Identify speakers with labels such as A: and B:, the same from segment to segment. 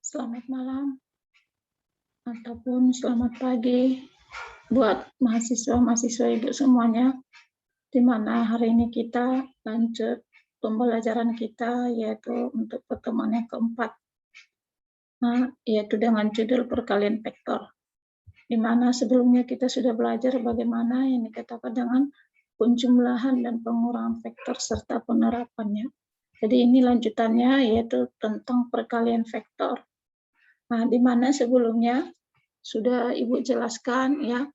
A: Selamat malam ataupun selamat pagi buat mahasiswa-mahasiswa Ibu semuanya, di mana hari ini kita lanjut pembelajaran kita yaitu untuk pertemuan yang keempat, yaitu dengan judul perkalian vektor. Di mana sebelumnya kita sudah belajar bagaimana yang dikatakan dengan penjumlahan dan pengurangan vektor serta penerapannya. Jadi ini lanjutannya yaitu tentang perkalian vektor. Nah, di mana sebelumnya sudah Ibu jelaskan ya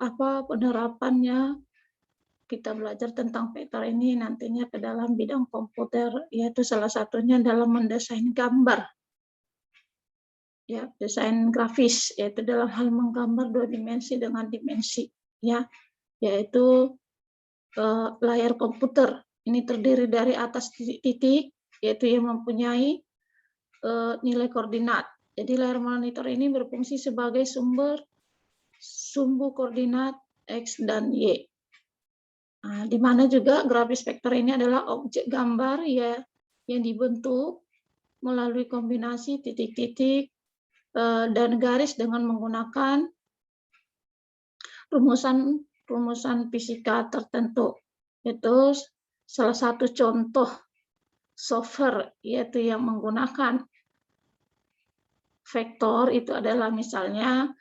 A: apa penerapannya. Kita belajar tentang vektor ini nantinya ke dalam bidang komputer, yaitu salah satunya dalam mendesain gambar, ya, desain grafis, yaitu dalam hal menggambar dua dimensi dengan dimensi, ya, yaitu layar komputer. Ini terdiri dari atas titik-titik, yaitu yang mempunyai nilai koordinat. Jadi layar monitor ini berfungsi sebagai sumbu koordinat X dan Y. Nah, di mana juga grafis vektor ini adalah objek gambar ya yang dibentuk melalui kombinasi titik-titik dan garis dengan menggunakan rumusan fisika tertentu. Itu salah satu contoh software yaitu yang menggunakan vektor itu adalah misalnya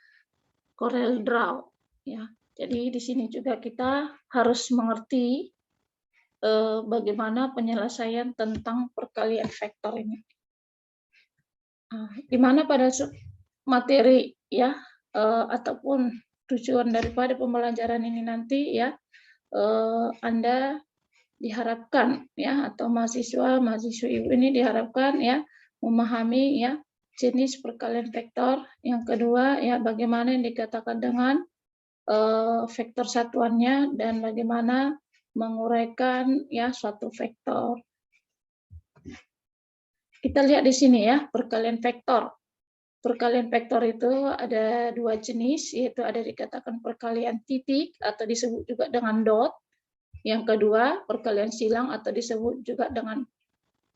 A: CorelDRAW, ya. Jadi di sini juga kita harus mengerti bagaimana penyelesaian tentang perkalian vektor ini. Di mana pada materi ya ataupun tujuan daripada pembelajaran ini nanti ya Anda diharapkan ya atau mahasiswa-mahasiswi Ibu ini diharapkan ya memahami ya jenis perkalian vektor. Yang kedua ya bagaimana yang dikatakan dengan vektor satuannya dan bagaimana menguraikan ya suatu vektor. Kita lihat di sini ya perkalian vektor. Perkalian vektor itu ada dua jenis, yaitu ada dikatakan perkalian titik atau disebut juga dengan dot. Yang kedua perkalian silang atau disebut juga dengan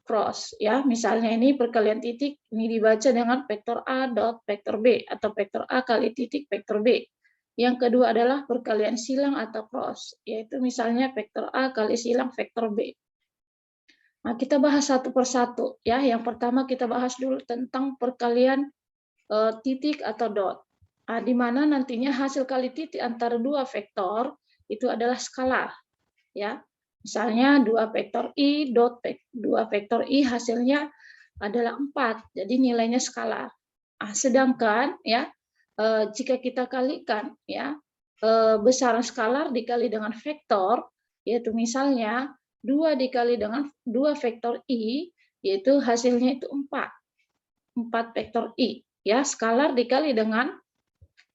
A: cross. Ya, misalnya ini perkalian titik ini dibaca dengan vektor A dot vektor B atau vektor A kali titik vektor B. Yang kedua adalah perkalian silang atau cross, yaitu misalnya vektor A kali silang vektor B. Nah, kita bahas satu persatu ya. Yang pertama kita bahas dulu tentang perkalian titik atau dot. Nah, di mana nantinya hasil kali titik antara dua vektor itu adalah skalar ya. Misalnya dua vektor I dot dua vektor I hasilnya adalah 4. Jadi nilainya skalar. Nah, sedangkan ya jika kita kalikan ya besaran skalar dikali dengan vektor, yaitu misalnya 2 dikali dengan 2 vektor I, yaitu hasilnya itu 4 vektor I ya, skalar dikali dengan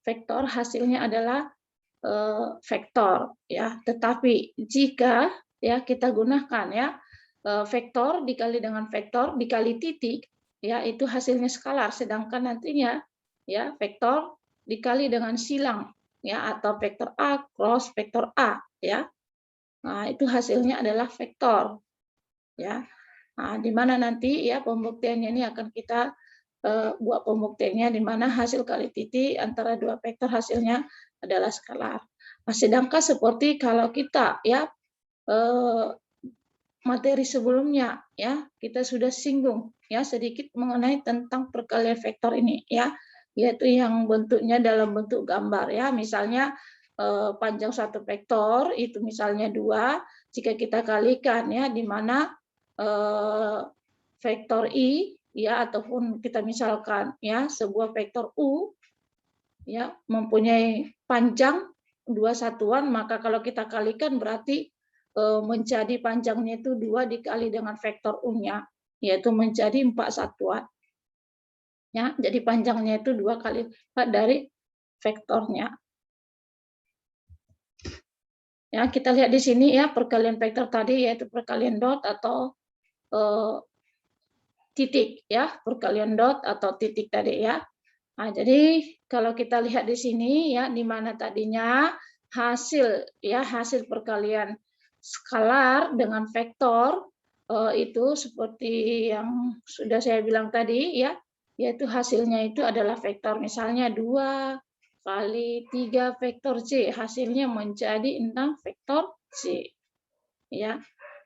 A: vektor hasilnya adalah vektor ya. Tetapi jika ya kita gunakan ya vektor dikali dengan vektor dikali titik ya, itu hasilnya skalar, sedangkan nantinya ya vektor dikali dengan silang ya atau vektor A cross vektor A ya. Nah, itu hasilnya adalah vektor ya. Nah, di mana nanti ya pembuktiannya ini akan kita buat pembuktiannya di mana hasil kali titik antara dua vektor hasilnya adalah skalar. Nah, sedangkan seperti kalau kita ya materi sebelumnya ya kita sudah singgung ya sedikit mengenai tentang perkalian vektor ini ya, yaitu yang bentuknya dalam bentuk gambar ya. Misalnya panjang satu vektor itu misalnya 2, jika kita kalikan ya di mana vektor I ya ataupun kita misalkan ya sebuah vektor U ya mempunyai panjang 2 satuan, maka kalau kita kalikan berarti menjadi panjangnya itu 2 dikali dengan vektor U-nya, yaitu menjadi 4 satuan. Ya, jadi panjangnya itu 2 kali lipat dari vektornya. Ya, kita lihat di sini ya perkalian vektor tadi yaitu perkalian dot atau titik ya, perkalian dot atau titik tadi ya. Nah, jadi kalau kita lihat di sini ya di mana tadinya hasil perkalian skalar dengan vektor itu seperti yang sudah saya bilang tadi ya, yaitu hasilnya itu adalah vektor. Misalnya 2 kali 3 vektor C, hasilnya menjadi 6 vektor C. Ya.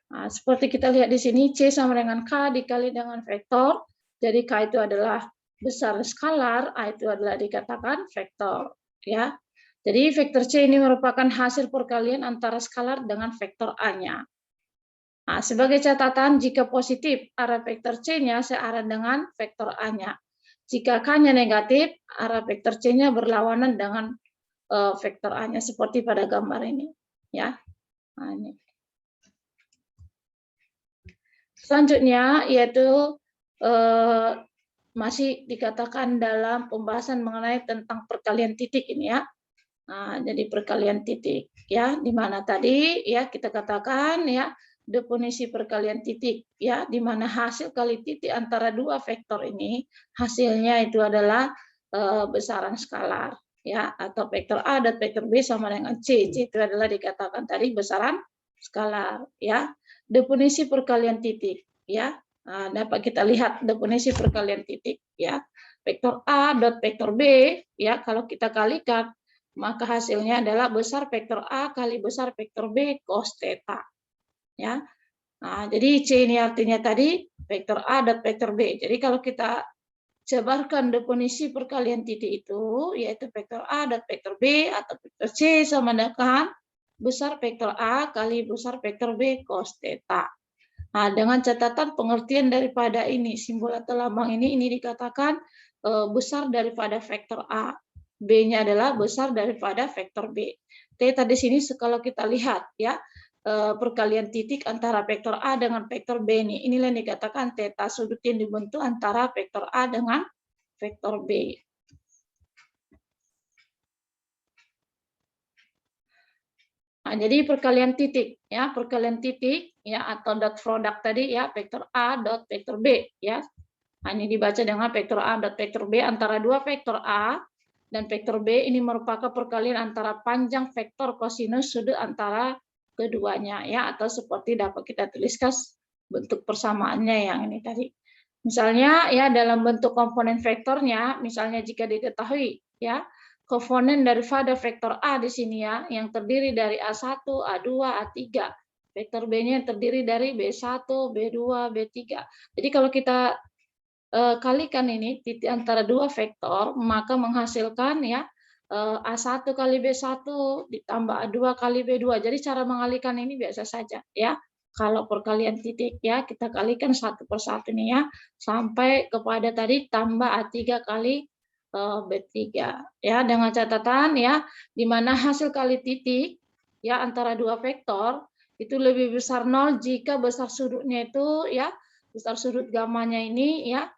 A: Nah, seperti kita lihat di sini, C sama dengan K dikali dengan vektor. Jadi K itu adalah besar skalar, A itu adalah dikatakan vektor. Ya. Jadi vektor C ini merupakan hasil perkalian antara skalar dengan vektor A-nya. Nah, sebagai catatan, jika positif, arah vektor C-nya searah dengan vektor A-nya. Jika K-nya negatif, arah vektor C-nya berlawanan dengan vektor A-nya, seperti pada gambar ini. Ya. Nah, ini. Selanjutnya yaitu masih dikatakan dalam pembahasan mengenai tentang perkalian titik ini ya. Nah, jadi perkalian titik ya, di mana tadi ya kita katakan ya definisi perkalian titik ya, di mana hasil kali titik antara dua vektor ini hasilnya itu adalah besaran skalar ya, atau vektor A dan vektor B sama dengan C. C itu adalah dikatakan tadi besaran skalar ya. Definisi perkalian titik ya. Nah, dapat kita lihat definisi perkalian titik ya. Vektor A dot vektor B ya, kalau kita kalikan maka hasilnya adalah besar vektor A kali besar vektor B cos theta. Ya. Nah, jadi C ini artinya tadi vektor A dot vektor B. Jadi kalau kita jabarkan definisi perkalian titik itu, yaitu vektor A dot vektor B atau vektor C sama dengan besar vektor A kali besar vektor B cos theta. Nah, dengan catatan pengertian daripada ini, simbol atau lambang ini dikatakan besar daripada vektor A. B-nya adalah besar daripada vektor B. Theta di sini kalau kita lihat ya, perkalian titik antara vektor A dengan vektor B ini. Inilah yang dikatakan theta, sudut yang dibentuk antara vektor A dengan vektor B. Nah, jadi perkalian titik ya, perkalian titik ya atau dot product tadi ya, vektor A dot vektor B ya. Nah, ini dibaca dengan vektor A dot vektor B antara dua vektor A dan vektor B ini merupakan perkalian antara panjang vektor kosinus sudut antara keduanya ya, atau seperti dapat kita tuliskan bentuk persamaannya yang ini tadi. Misalnya ya dalam bentuk komponen vektornya, misalnya jika diketahui ya komponen daripada vektor A di sini ya, yang terdiri dari A1, A2, A3. Vektor B-nya terdiri dari B1, B2, B3. Jadi kalau kita kalikan ini titik antara dua vektor, maka menghasilkan ya A1 kali B1 ditambah A2 kali B2. Jadi cara mengalikan ini biasa saja ya. Kalau perkalian titik ya, kita kalikan satu per satu nih ya, sampai kepada tadi tambah A3 kali B3 ya, dengan catatan ya, di mana hasil kali titik ya antara dua vektor itu lebih besar 0 jika besar sudutnya itu ya, besar sudut gamanya ini ya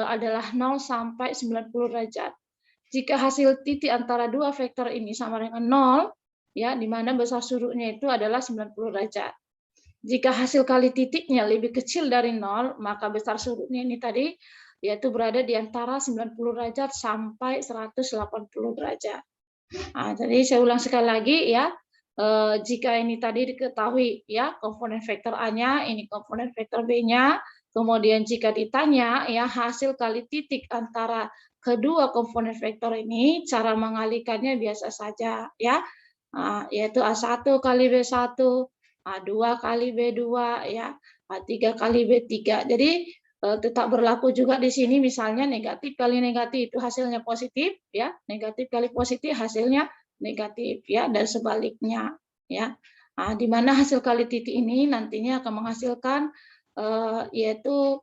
A: adalah 0 sampai 90 derajat. Jika hasil titik antara dua vektor ini sama dengan 0 ya, di mana besar sudutnya itu adalah 90 derajat. Jika hasil kali titiknya lebih kecil dari 0, maka besar sudutnya ini tadi yaitu berada di antara 90 derajat sampai 180 derajat. Nah, jadi saya ulang sekali lagi ya, jika ini tadi diketahui ya komponen vektor A-nya, ini komponen vektor B-nya, kemudian jika ditanya ya hasil kali titik antara kedua komponen vektor ini, cara mengalikannya biasa saja ya, yaitu A1 kali B1, A2 kali B2 ya, A3 kali B3. Jadi tetap berlaku juga di sini, misalnya negatif kali negatif itu hasilnya positif ya, negatif kali positif hasilnya negatif ya, dan sebaliknya ya. Nah, di mana hasil kali titik ini nantinya akan menghasilkan yaitu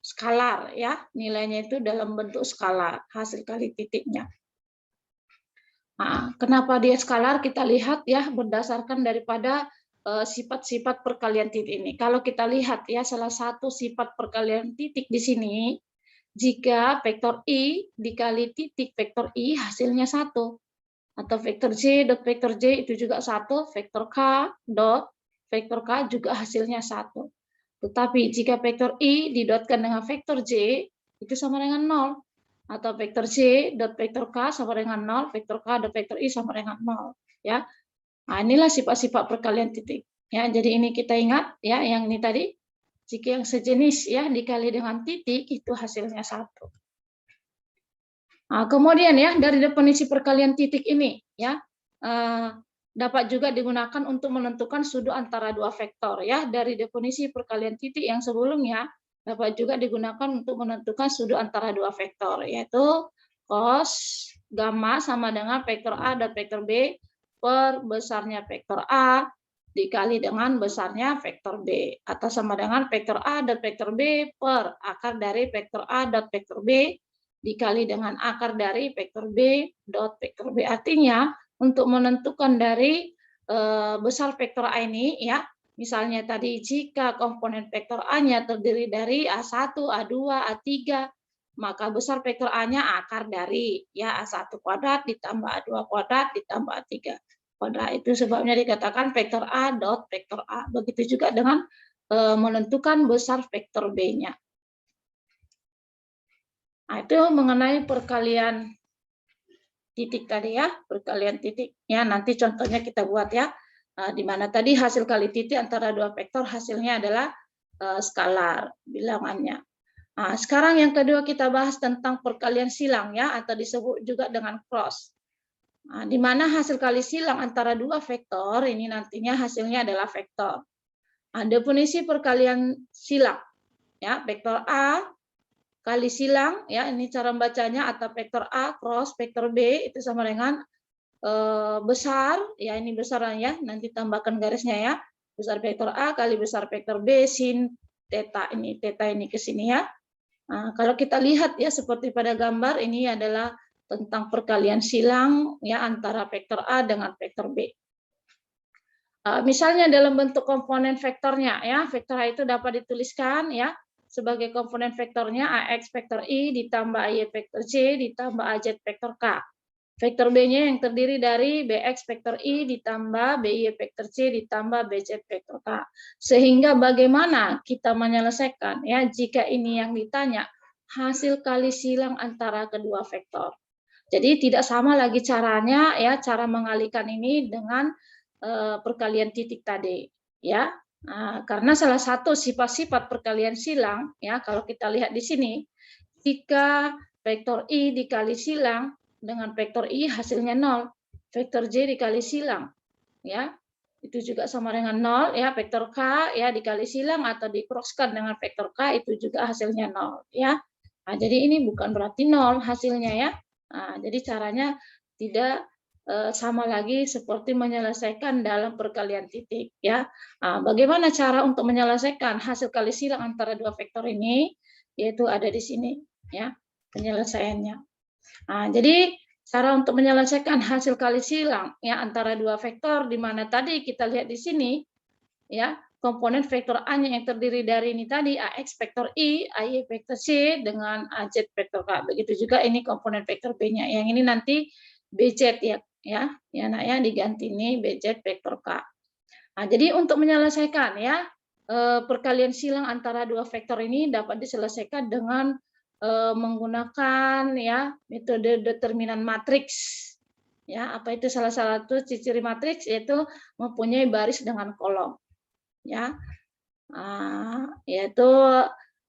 A: skalar ya, nilainya itu dalam bentuk skalar hasil kali titiknya. Nah, kenapa dia skalar? Kita lihat ya berdasarkan daripada sifat-sifat perkalian titik ini. Kalau kita lihat ya salah satu sifat perkalian titik di sini, jika vektor I dikali titik vektor I hasilnya 1. Atau vektor J dot vektor J itu juga 1, vektor K dot vektor K juga hasilnya 1. Tetapi jika vektor I didotkan dengan vektor J itu sama dengan 0. Atau vektor J dot vektor K sama dengan 0, vektor K dot vektor I sama dengan 0 ya. Nah, inilah sifat-sifat perkalian titik ya. Jadi ini kita ingat ya yang ini tadi Jika yang sejenis ya dikali dengan titik itu hasilnya 1. Nah, kemudian ya dari definisi perkalian titik ini ya dapat juga digunakan untuk menentukan sudut antara dua vektor ya. Dari definisi perkalian titik yang sebelumnya dapat juga digunakan untuk menentukan sudut antara dua vektor, yaitu cos gamma sama dengan vektor A dan vektor B per besarnya vektor A dikali dengan besarnya vektor B, atau sama dengan vektor A dan vektor B per akar dari vektor A dan vektor B dikali dengan akar dari vektor B dot vektor B. Artinya untuk menentukan dari besar vektor A ini ya, misalnya tadi jika komponen vektor A-nya terdiri dari A1, A2, A3, maka besar vektor A-nya akar dari ya A1 kuadrat ditambah A2 kuadrat ditambah A3 kuadrat. Itu sebabnya dikatakan vektor A dot vektor A. Begitu juga dengan menentukan besar vektor B-nya. Nah, itu mengenai perkalian titik tadi ya, perkalian titik. Ya, nanti contohnya kita buat ya. Di mana tadi hasil kali titik antara dua vektor hasilnya adalah skalar bilangannya. Nah, sekarang yang kedua kita bahas tentang perkalian silang ya, atau disebut juga dengan cross. Nah, di mana hasil kali silang antara dua vektor ini nantinya hasilnya adalah vektor. Nah, definisi perkalian silang ya, vektor A kali silang ya, ini cara membacanya, atau vektor A cross vektor B itu sama dengan besar ya, ini besarnya ya, nanti tambahkan garisnya ya, besar vektor A kali besar vektor B sin theta ini ke sini ya. Nah, kalau kita lihat ya seperti pada gambar ini adalah tentang perkalian silang ya antara vektor A dengan vektor B. Misalnya dalam bentuk komponen vektornya ya, vektor A itu dapat dituliskan ya sebagai komponen vektornya AX vektor I ditambah AY vektor J ditambah AZ vektor K. Vektor B-nya yang terdiri dari BX vektor I ditambah BY vektor C ditambah BZ vektor K. Sehingga bagaimana kita menyelesaikan ya jika ini yang ditanya hasil kali silang antara kedua vektor. Jadi tidak sama lagi caranya ya, cara mengalihkan ini dengan perkalian titik tadi ya. Nah, karena salah satu sifat-sifat perkalian silang ya, kalau kita lihat di sini, jika vektor I dikali silang dengan vektor I hasilnya 0, vektor J dikali silang ya itu juga sama dengan 0 ya, vektor K ya dikali silang atau dikrosskan dengan vektor K itu juga hasilnya 0 ya. Nah, jadi ini bukan berarti 0 hasilnya ya. Nah, jadi caranya tidak sama lagi seperti menyelesaikan dalam perkalian titik ya. Nah, bagaimana cara untuk menyelesaikan hasil kali silang antara dua vektor ini? Yaitu ada di sini ya penyelesaiannya. Nah, jadi cara untuk menyelesaikan hasil kali silang ya antara dua vektor di mana tadi kita lihat di sini ya, komponen vektor A-nya yang terdiri dari ini tadi AX vektor I, AY vektor C dengan AZ vektor K. Begitu juga ini komponen vektor B-nya. Yang ini nanti BZ ya anaknya diganti ini BZ vektor K. Nah, jadi untuk menyelesaikan ya perkalian silang antara dua vektor ini dapat diselesaikan dengan menggunakan ya metode determinan matriks. Ya, apa itu salah satu ciri matriks yaitu mempunyai baris dengan kolom. Ya. Yaitu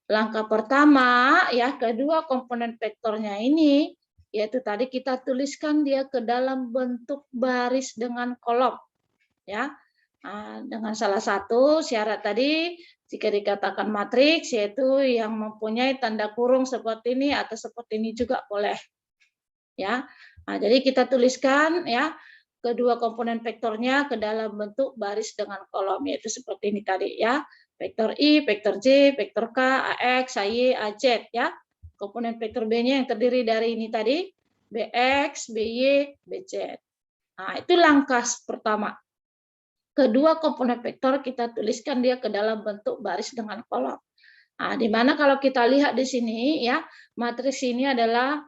A: langkah pertama ya, kedua komponen vektornya ini yaitu tadi kita tuliskan dia ke dalam bentuk baris dengan kolom ya. Dengan salah satu syarat tadi jika dikatakan matriks yaitu yang mempunyai tanda kurung seperti ini atau seperti ini juga boleh ya. Jadi kita tuliskan ya kedua komponen vektornya ke dalam bentuk baris dengan kolom yaitu seperti ini tadi ya. Vektor I, vektor J, vektor K, AX, AY, AZ ya. Komponen vektor B-nya yang terdiri dari ini tadi BX, BY, BZ. Nah, itu langkah pertama. Kedua komponen vektor kita tuliskan dia ke dalam bentuk baris dengan kolom. Nah, di mana kalau kita lihat di sini ya, matriks ini adalah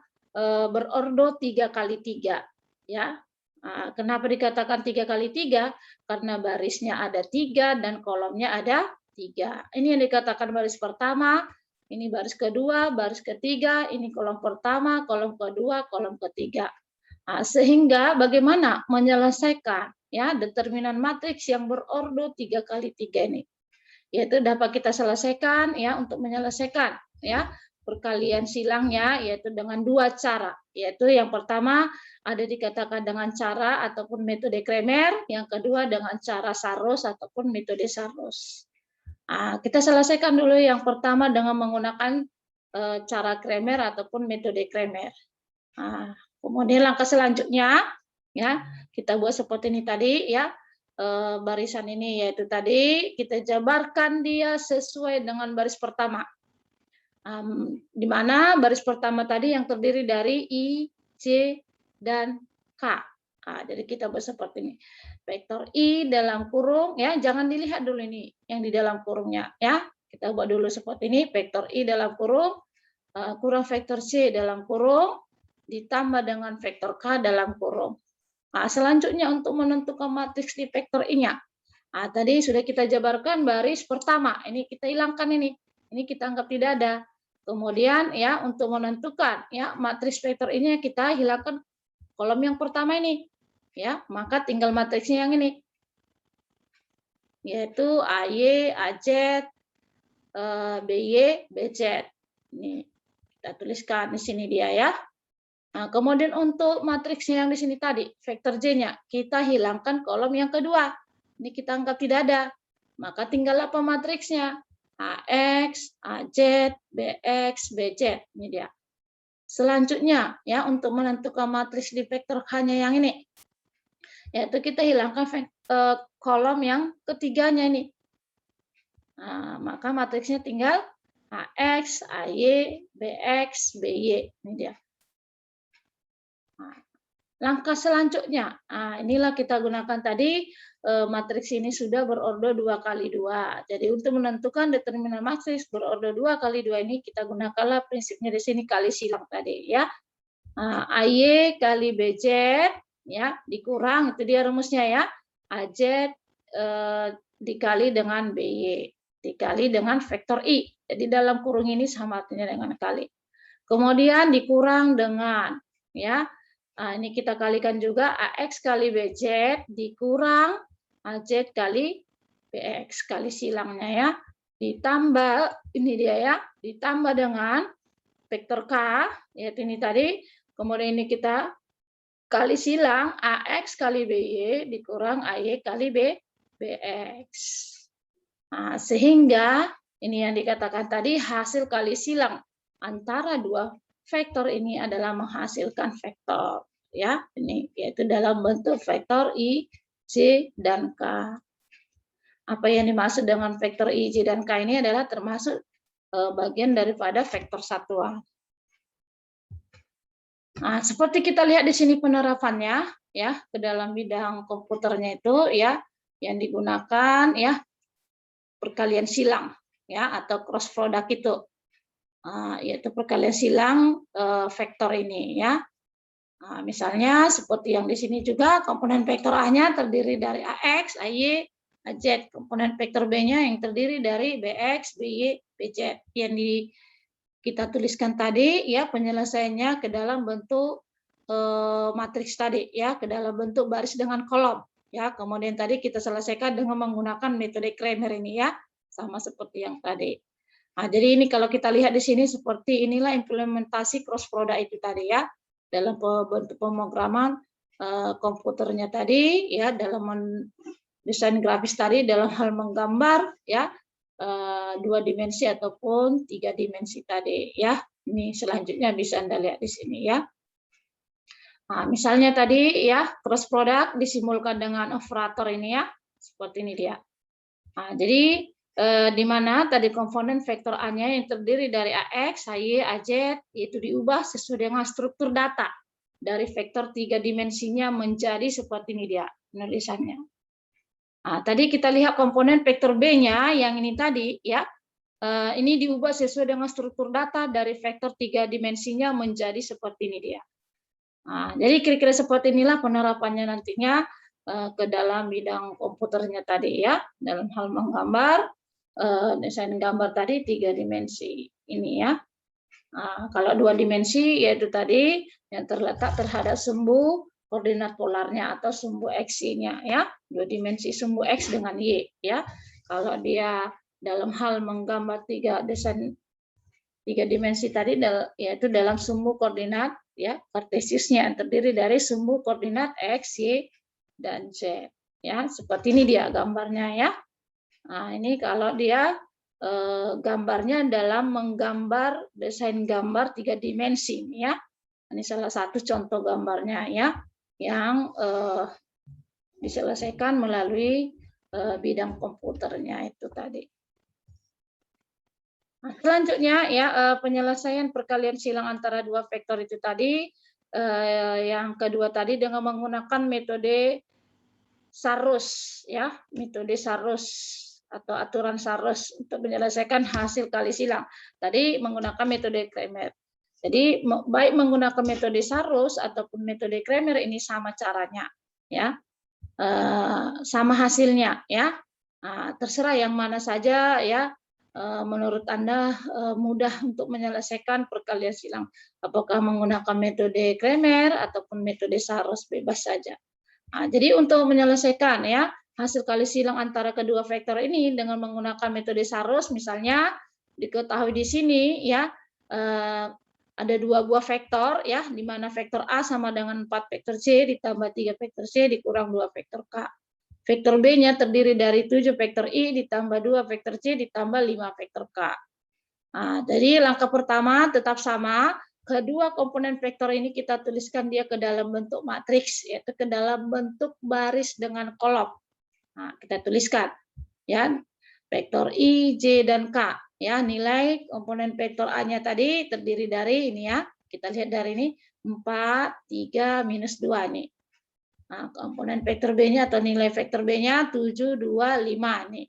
A: berordo 3 kali 3 ya. Nah, kenapa dikatakan 3 kali 3? Karena barisnya ada 3 dan kolomnya ada 3. Ini yang dikatakan baris pertama, ini baris kedua, baris ketiga, ini kolom pertama, kolom kedua, kolom ketiga. Nah, sehingga bagaimana menyelesaikan ya determinan matriks yang berordo 3 kali 3 ini. yaitu dapat kita selesaikan ya untuk menyelesaikan ya perkalian silangnya, yaitu dengan dua cara, yaitu yang pertama ada dikatakan dengan cara ataupun metode Cramer, yang kedua dengan cara Saros ataupun metode Saros. Nah, kita selesaikan dulu yang pertama dengan menggunakan cara Cramer ataupun metode Cramer. Nah, kemudian langkah selanjutnya ya kita buat seperti ini tadi ya, barisan ini yaitu tadi kita jabarkan dia sesuai dengan baris pertama. Di mana baris pertama tadi yang terdiri dari I, J, dan K. Nah, jadi kita buat seperti ini. Vektor I dalam kurung, ya jangan dilihat dulu ini yang di dalam kurungnya. Ya, kita buat dulu seperti ini. Vektor I dalam kurung, kurang vektor C dalam kurung, ditambah dengan vektor K dalam kurung. Nah, selanjutnya untuk menentukan matriks di vektor I-nya. Nah, tadi sudah kita jabarkan baris pertama. Ini kita hilangkan ini. Ini kita anggap tidak ada. Kemudian ya untuk menentukan ya matriks vektor ini kita hilangkan kolom yang pertama ini ya, maka tinggal matriksnya yang ini yaitu AY, AZ, BY, BZ. Ini kita tuliskan di sini dia ya. Nah, kemudian untuk matriksnya yang di sini tadi vektor J-nya kita hilangkan kolom yang kedua. Ini kita anggap tidak ada. Maka tinggal apa matriksnya? AX, AZ, BX, BZ. Ini dia. Selanjutnya ya untuk menentukan matriks di vektor K-nya yang ini. Yaitu kita hilangkan kolom yang ketiganya ini. Nah, maka matriksnya tinggal AX, AY, BX, BY. Ini dia. Nah, langkah selanjutnya, inilah kita gunakan tadi matriks ini sudah berorder 2x2. Jadi untuk menentukan determinan matriks berorder 2x2 ini kita gunakanlah prinsipnya di sini kali silang tadi ya. AY kali BZ ya dikurang itu dia rumusnya ya. AZ dikali dengan BY dikali dengan vektor I. Jadi dalam kurung ini sama artinya dengan kali. Kemudian dikurang dengan ya. Nah, ini kita kalikan juga AX kali BZ dikurang AZ kali BX kali silangnya ya. Ditambah, ini dia ya, ditambah dengan vektor K, yaitu ini tadi. Kemudian ini kita kali silang AX kali BY dikurang AY kali BX. Nah, sehingga ini yang dikatakan tadi hasil kali silang antara dua vektor ini adalah menghasilkan vektor ya ini yaitu dalam bentuk vektor I, J, dan K. Apa yang dimaksud dengan vektor I, J, dan K ini adalah termasuk bagian daripada vektor satuan. Nah, seperti kita lihat di sini penerapannya ya ke dalam bidang komputernya itu ya yang digunakan ya perkalian silang ya atau cross product itu. Yaitu perkalian silang vektor ini ya. Misalnya seperti yang di sini juga komponen vektor A-nya terdiri dari AX, AY, AZ. Komponen vektor B-nya yang terdiri dari BX, BY, BZ. Yang kita tuliskan tadi ya penyelesaiannya ke dalam bentuk matriks tadi ya, ke dalam bentuk baris dengan kolom ya. Kemudian tadi kita selesaikan dengan menggunakan metode Cramer ini ya, sama seperti yang tadi. Nah, jadi ini kalau kita lihat di sini seperti inilah implementasi cross product itu tadi ya dalam bentuk pemrograman komputernya tadi ya dalam desain grafis tadi dalam hal menggambar ya 2 dimensi ataupun 3 dimensi tadi ya. Ini selanjutnya bisa Anda lihat di sini ya. Nah, misalnya tadi ya cross product disimulkan dengan operator ini ya seperti ini dia. Nah, jadi di mana tadi komponen vektor A-nya yang terdiri dari AX, AY, AZ itu diubah sesuai dengan struktur data dari vektor 3 dimensinya menjadi seperti ini dia penulisannya. Nah, tadi kita lihat komponen vektor B-nya yang ini tadi ya ini diubah sesuai dengan struktur data dari vektor 3 dimensinya menjadi seperti ini dia. Nah, jadi kira-kira seperti inilah penerapannya nantinya ke dalam bidang komputernya tadi ya dalam hal menggambar. Desain gambar tadi 3 dimensi ini ya. Nah, kalau 2 dimensi yaitu tadi yang terletak terhadap sumbu koordinat polarnya atau sumbu x-nya ya. 2 dimensi sumbu x dengan y ya. Kalau dia dalam hal menggambar desain tiga dimensi tadi, yaitu dalam sumbu koordinat ya kartesiusnya yang terdiri dari sumbu koordinat x, y, dan z. Ya, seperti ini dia gambarnya ya. Nah, ini kalau dia gambarnya dalam menggambar desain gambar tiga dimensi ya. Ini salah satu contoh gambarnya ya, yang diselesaikan melalui bidang komputernya itu tadi. Nah, selanjutnya ya penyelesaian perkalian silang antara dua vektor itu tadi, yang kedua tadi dengan menggunakan metode Sarus ya, metode Sarus atau aturan Sarus untuk menyelesaikan hasil kali silang. Tadi menggunakan metode Cramer. Jadi baik menggunakan metode Sarus ataupun metode Cramer ini sama caranya ya, sama hasilnya ya. Nah, terserah yang mana saja ya. Menurut Anda mudah untuk menyelesaikan perkalian silang. Apakah menggunakan metode Cramer ataupun metode Sarus, bebas saja. Nah, jadi untuk menyelesaikan ya hasil kali silang antara kedua vektor ini dengan menggunakan metode Sarus, misalnya diketahui di sini ya ada dua buah vektor ya, di mana vektor A sama dengan 4 vektor C ditambah 3 vektor C dikurang 2 vektor K. Vektor B-nya terdiri dari 7 vektor I ditambah 2 vektor C ditambah 5 vektor K. Nah, jadi langkah pertama tetap sama, kedua komponen vektor ini kita tuliskan dia ke dalam bentuk matriks, yaitu ke dalam bentuk baris dengan kolom. Nah, kita tuliskan ya, vektor I, J, dan K. Ya, nilai komponen vektor A-nya tadi terdiri dari ini ya, kita lihat dari ini 4, 3, minus 2 nih. Nah, komponen vektor B-nya atau nilai vektor B-nya 7, 2, 5 nih.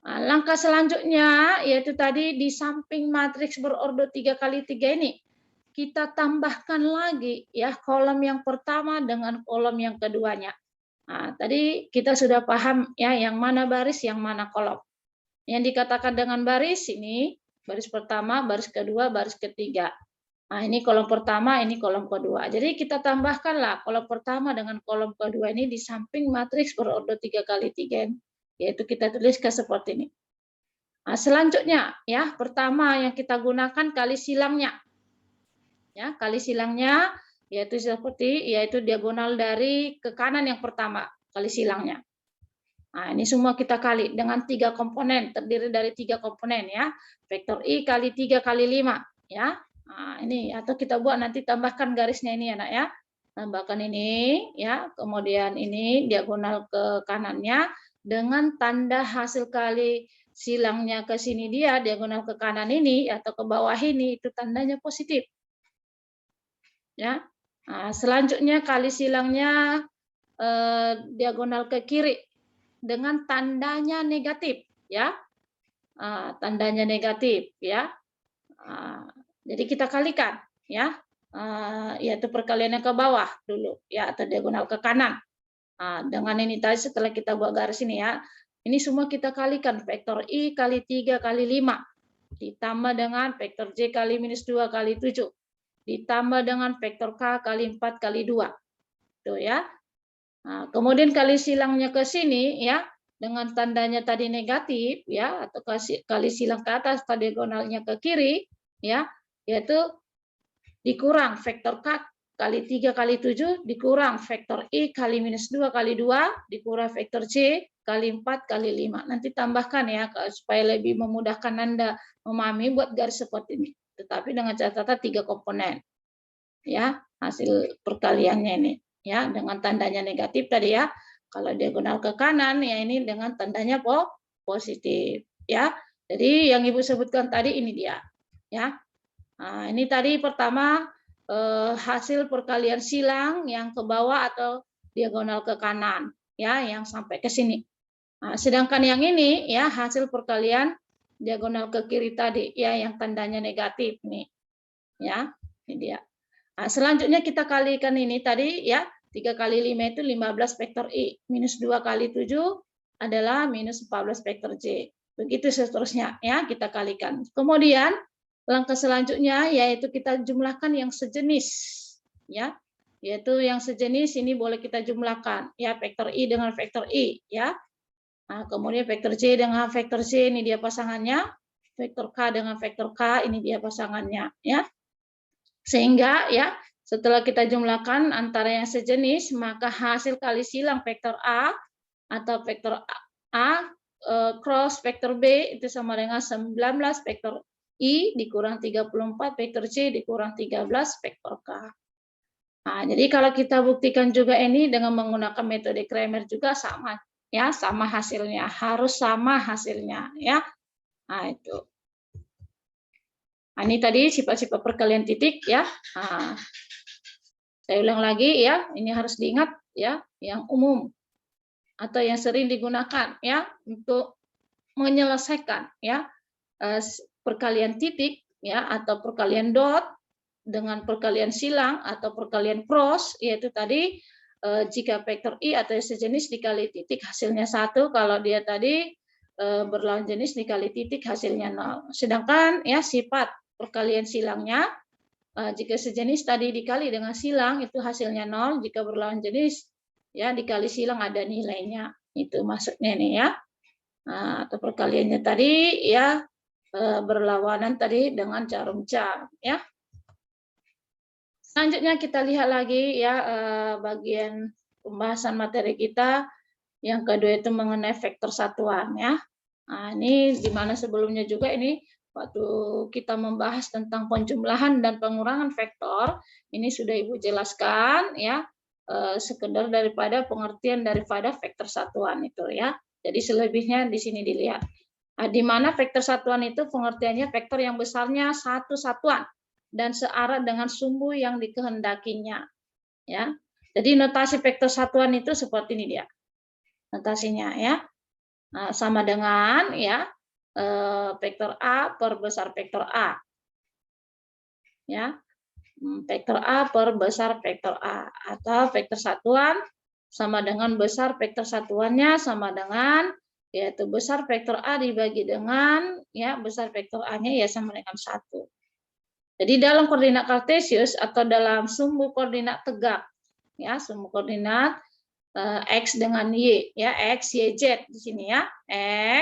A: Nah, langkah selanjutnya yaitu tadi di samping matriks berordo 3 kali 3 ini kita tambahkan lagi ya kolom yang pertama dengan kolom yang keduanya. Nah, tadi kita sudah paham ya yang mana baris, yang mana kolom. Yang dikatakan dengan baris ini baris pertama, baris kedua, baris ketiga. Nah, ini kolom pertama, ini kolom kedua. Jadi kita tambahkanlah kolom pertama dengan kolom kedua ini di samping matriks berordo 3 kali 3, yaitu kita tuliskan seperti ini. Nah, selanjutnya ya, pertama yang kita gunakan kali silangnya. Ya, kali silangnya yaitu diagonal dari ke kanan yang pertama, kali silangnya. Nah, ini semua kita kali dengan 3 komponen, terdiri dari 3 komponen ya. Vektor I kali 3 kali 5 ya. Nah, ini atau kita buat nanti tambahkan garisnya ini ya, Nak ya. Tambahkan ini ya, kemudian ini diagonal ke kanannya dengan tanda hasil kali silangnya ke sini dia diagonal ke kanan ini atau ke bawah ini itu tandanya positif. Ya. Nah, selanjutnya kali silangnya diagonal ke kiri dengan tandanya negatif ya. Tandanya negatif ya. Jadi kita kalikan ya, yaitu perkaliannya ke bawah dulu ya atau diagonal ke kanan. Dengan ini tadi setelah kita buat garis ini ya, ini semua kita kalikan vektor I kali 3 kali 5 ditambah dengan vektor J kali minus 2 kali 7 ditambah dengan vektor K kali 4 kali 2. Tuh ya. Nah, kemudian kali silangnya ke sini ya dengan tandanya tadi negatif ya atau kali silang ke atas atau diagonalnya ke kiri ya, yaitu dikurang vektor K kali 3 kali 7 dikurang vektor I kali minus 2 kali 2 dikurang vektor C kali 4 kali 5. Nanti tambahkan ya supaya lebih memudahkan Anda memahami buat garis seperti ini. Tetapi dengan catatan 3 komponen. Ya, hasil perkaliannya ini ya dengan tandanya negatif tadi ya. Kalau diagonal ke kanan ya ini dengan tandanya positif ya. Jadi yang Ibu sebutkan tadi ini dia ya. Nah, ini tadi pertama hasil perkalian silang yang ke bawah atau diagonal ke kanan ya, yang sampai ke sini. Nah, sedangkan yang ini ya hasil perkalian diagonal ke kiri tadi ya yang tandanya negatif nih. Ya, ini dia. Nah, selanjutnya kita kalikan ini tadi ya 3 kali 5 itu 15 vektor I minus 2 kali 7 adalah minus 14 vektor J. Begitu seterusnya ya kita kalikan. Kemudian langkah selanjutnya yaitu kita jumlahkan yang sejenis ya. Yaitu yang sejenis ini boleh kita jumlahkan ya vektor I dengan vektor I ya. Nah, kemudian vektor C dengan vektor C ini dia pasangannya, vektor K dengan vektor K ini dia pasangannya, ya. Sehingga ya setelah kita jumlahkan antara yang sejenis, maka hasil kali silang vektor A atau vektor A cross vektor B itu sama dengan 19 vektor I dikurang 34 vektor C dikurang 13 vektor K. Nah, jadi kalau kita buktikan juga ini dengan menggunakan metode Cramer juga sama, ya, sama hasilnya, harus sama hasilnya, ya. Nah, itu. Nah, ini tadi sifat-sifat perkalian titik, ya. Nah, saya ulang lagi, ya, ini harus diingat, ya, yang umum atau yang sering digunakan, ya, untuk menyelesaikan, ya, perkalian titik, ya, atau perkalian dot dengan perkalian silang atau perkalian cross, yaitu tadi jika vektor I atau sejenis dikali titik hasilnya 1, kalau dia tadi berlawan jenis dikali titik hasilnya 0. Sedangkan ya sifat perkalian silangnya, jika sejenis tadi dikali dengan silang itu hasilnya 0, jika berlawan jenis ya dikali silang ada nilainya. Itu maksudnya nih ya. Nah, atau perkaliannya tadi ya berlawanan tadi dengan jarum jam, ya. Selanjutnya kita lihat lagi ya bagian pembahasan materi kita yang kedua itu mengenai vektor satuan, ya. Nah, ini di mana sebelumnya juga ini waktu kita membahas tentang penjumlahan dan pengurangan vektor, ini sudah Ibu jelaskan ya sekedar daripada pengertian daripada vektor satuan itu ya. Jadi selebihnya di sini dilihat. Nah, di mana vektor satuan itu pengertiannya vektor yang besarnya satu satuan dan searah dengan sumbu yang dikehendakinya, ya. Jadi notasi vektor satuan itu seperti ini dia notasinya, ya. Nah, sama dengan ya vektor A per besar vektor A, ya. Vektor A per besar vektor A atau vektor satuan sama dengan besar vektor satuannya sama dengan yaitu besar vektor A dibagi dengan ya besar vektor A-nya ya sama dengan 1. Jadi dalam koordinat kartesius atau dalam sumbu koordinat tegak, ya sumbu koordinat x dengan y, ya x, y, z di sini ya,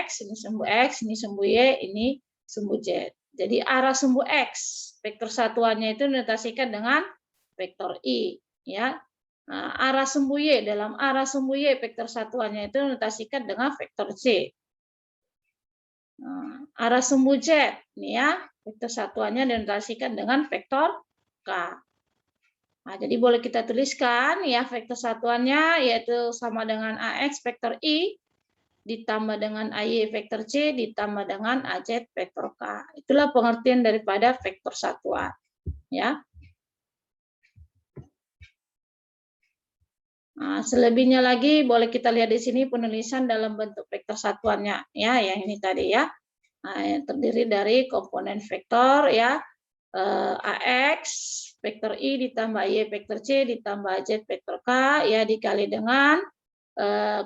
A: x ini sumbu x, ini sumbu y, ini sumbu z. Jadi arah sumbu x, vektor satuannya itu dinotasikan dengan vektor i, ya. Nah, arah sumbu y dalam arah sumbu y vektor satuannya itu dinotasikan dengan vektor z. Nah, arah sumbu z, nih ya. Vektor satuannya dinotasikan dengan vektor K. Nah, jadi boleh kita tuliskan ya vektor satuannya yaitu sama dengan AX vektor I ditambah dengan AY vektor C ditambah dengan AZ vektor K. Itulah pengertian daripada vektor satuan, ya. Nah, selebihnya lagi boleh kita lihat di sini penulisan dalam bentuk vektor satuannya ya yang ini tadi ya. Nah, yang terdiri dari komponen vektor ya AX vektor I ditambah Y vektor C ditambah Z vektor K ya dikali dengan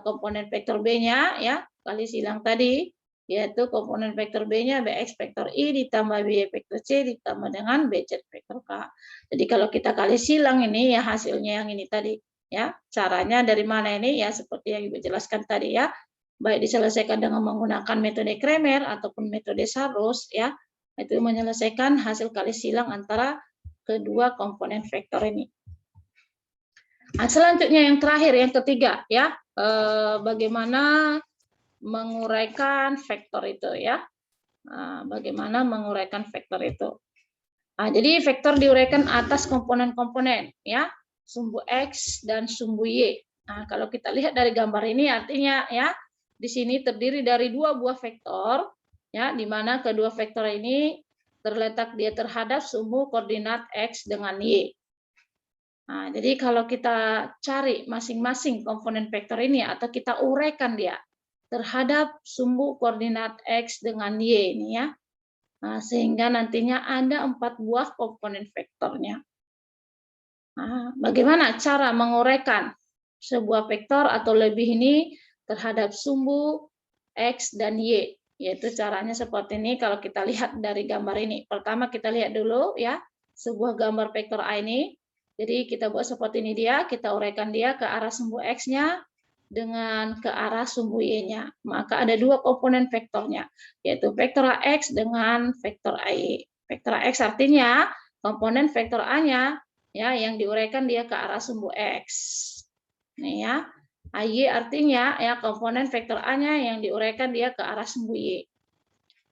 A: komponen vektor B-nya ya kali silang tadi yaitu komponen vektor B-nya BX vektor I ditambah BY vektor C ditambah dengan BZ vektor K. Jadi kalau kita kali silang ini ya hasilnya yang ini tadi ya. Caranya dari mana ini ya seperti yang Ibu jelaskan tadi ya. Baik diselesaikan dengan menggunakan metode Cramer ataupun metode Sarus ya. Itu menyelesaikan hasil kali silang antara kedua komponen vektor ini. Nah, selanjutnya yang terakhir, yang ketiga ya, bagaimana menguraikan vektor itu ya. Nah, bagaimana menguraikan vektor itu. Nah, jadi vektor diuraikan atas komponen-komponen ya, sumbu X dan sumbu Y. Nah, kalau kita lihat dari gambar ini artinya ya, di sini terdiri dari dua buah vektor ya, di mana kedua vektor ini terletak dia terhadap sumbu koordinat X dengan Y. Nah, jadi kalau kita cari masing-masing komponen vektor ini atau kita uraikan dia terhadap sumbu koordinat X dengan Y ini ya, nah, sehingga nantinya ada 4 buah komponen vektornya. Nah, bagaimana cara menguraikan sebuah vektor atau lebih ini terhadap sumbu X dan Y? Yaitu caranya seperti ini kalau kita lihat dari gambar ini. Pertama kita lihat dulu ya, sebuah gambar vektor A ini. Jadi kita buat seperti ini dia, kita uraikan dia ke arah sumbu X-nya. dengan ke arah sumbu Y-nya. Maka ada dua komponen vektornya, yaitu vektor AX dengan vektor AY. Vektor AX artinya komponen vektor A-nya ya yang diuraikan dia ke arah sumbu X. Nih ya. AY artinya ya komponen vektor A-nya yang diuraikan dia ke arah sumbu Y.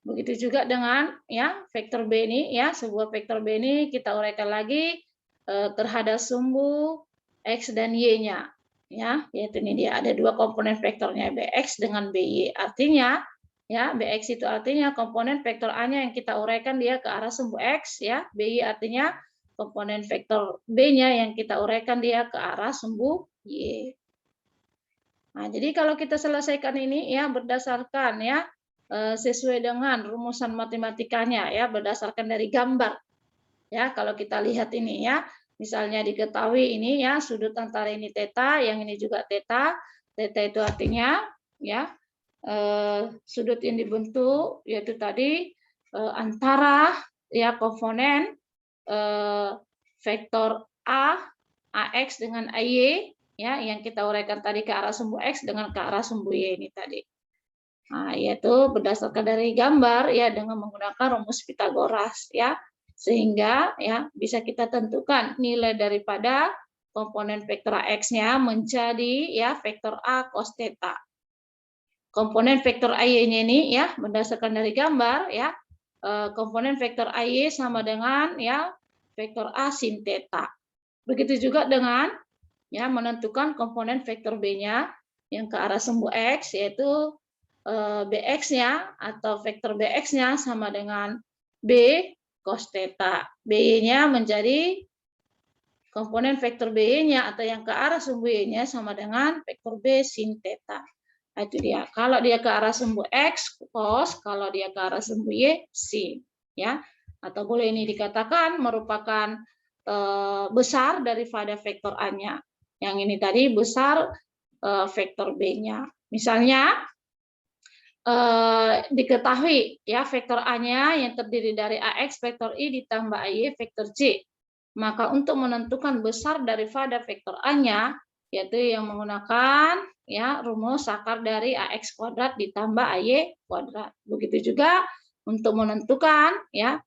A: Begitu juga dengan ya vektor B ini ya, sebuah vektor B ini kita uraikan lagi terhadap sumbu X dan Y-nya. Ya, yaitu ini dia ada dua komponen vektornya Bx dengan By. Artinya ya Bx itu artinya komponen vektor A-nya yang kita uraikan dia ke arah sumbu X ya. By artinya komponen vektor B-nya yang kita uraikan dia ke arah sumbu Y. Nah, jadi kalau kita selesaikan ini ya berdasarkan ya sesuai dengan rumusan matematikanya ya berdasarkan dari gambar. Ya, kalau kita lihat ini ya, misalnya diketahui ini ya sudut antara ini theta, yang ini juga theta. Theta itu artinya ya sudut yang dibentuk yaitu tadi antara ya komponen vektor AX dengan AY ya yang kita uraikan tadi ke arah sumbu X dengan ke arah sumbu Y ini tadi. Nah, yaitu berdasarkan dari gambar ya dengan menggunakan rumus Pitagoras ya. Sehingga ya bisa kita tentukan nilai daripada komponen vektor X-nya menjadi ya vektor A cos theta. Komponen vektor AY-nya ini ya berdasarkan dari gambar ya komponen vektor AY sama dengan ya vektor A sin theta. Begitu juga dengan ya menentukan komponen vektor B-nya yang ke arah sumbu X yaitu Bx-nya atau vektor Bx-nya sama dengan B cos theta. B-nya menjadi komponen vektor B-nya atau yang ke arah sumbu Y-nya sama dengan vektor B sin theta. Nah, itu dia. Kalau dia ke arah sumbu X cos, kalau dia ke arah sumbu Y sin, ya. Atau boleh ini dikatakan merupakan besar daripada vektor A-nya. Yang ini tadi besar vektor B-nya. Misalnya diketahui ya vektor A-nya yang terdiri dari AX vektor I ditambah AY vektor J. Maka untuk menentukan besar daripada vektor A-nya yaitu yang menggunakan ya rumus akar dari AX kuadrat ditambah AY kuadrat. Begitu juga untuk menentukan ya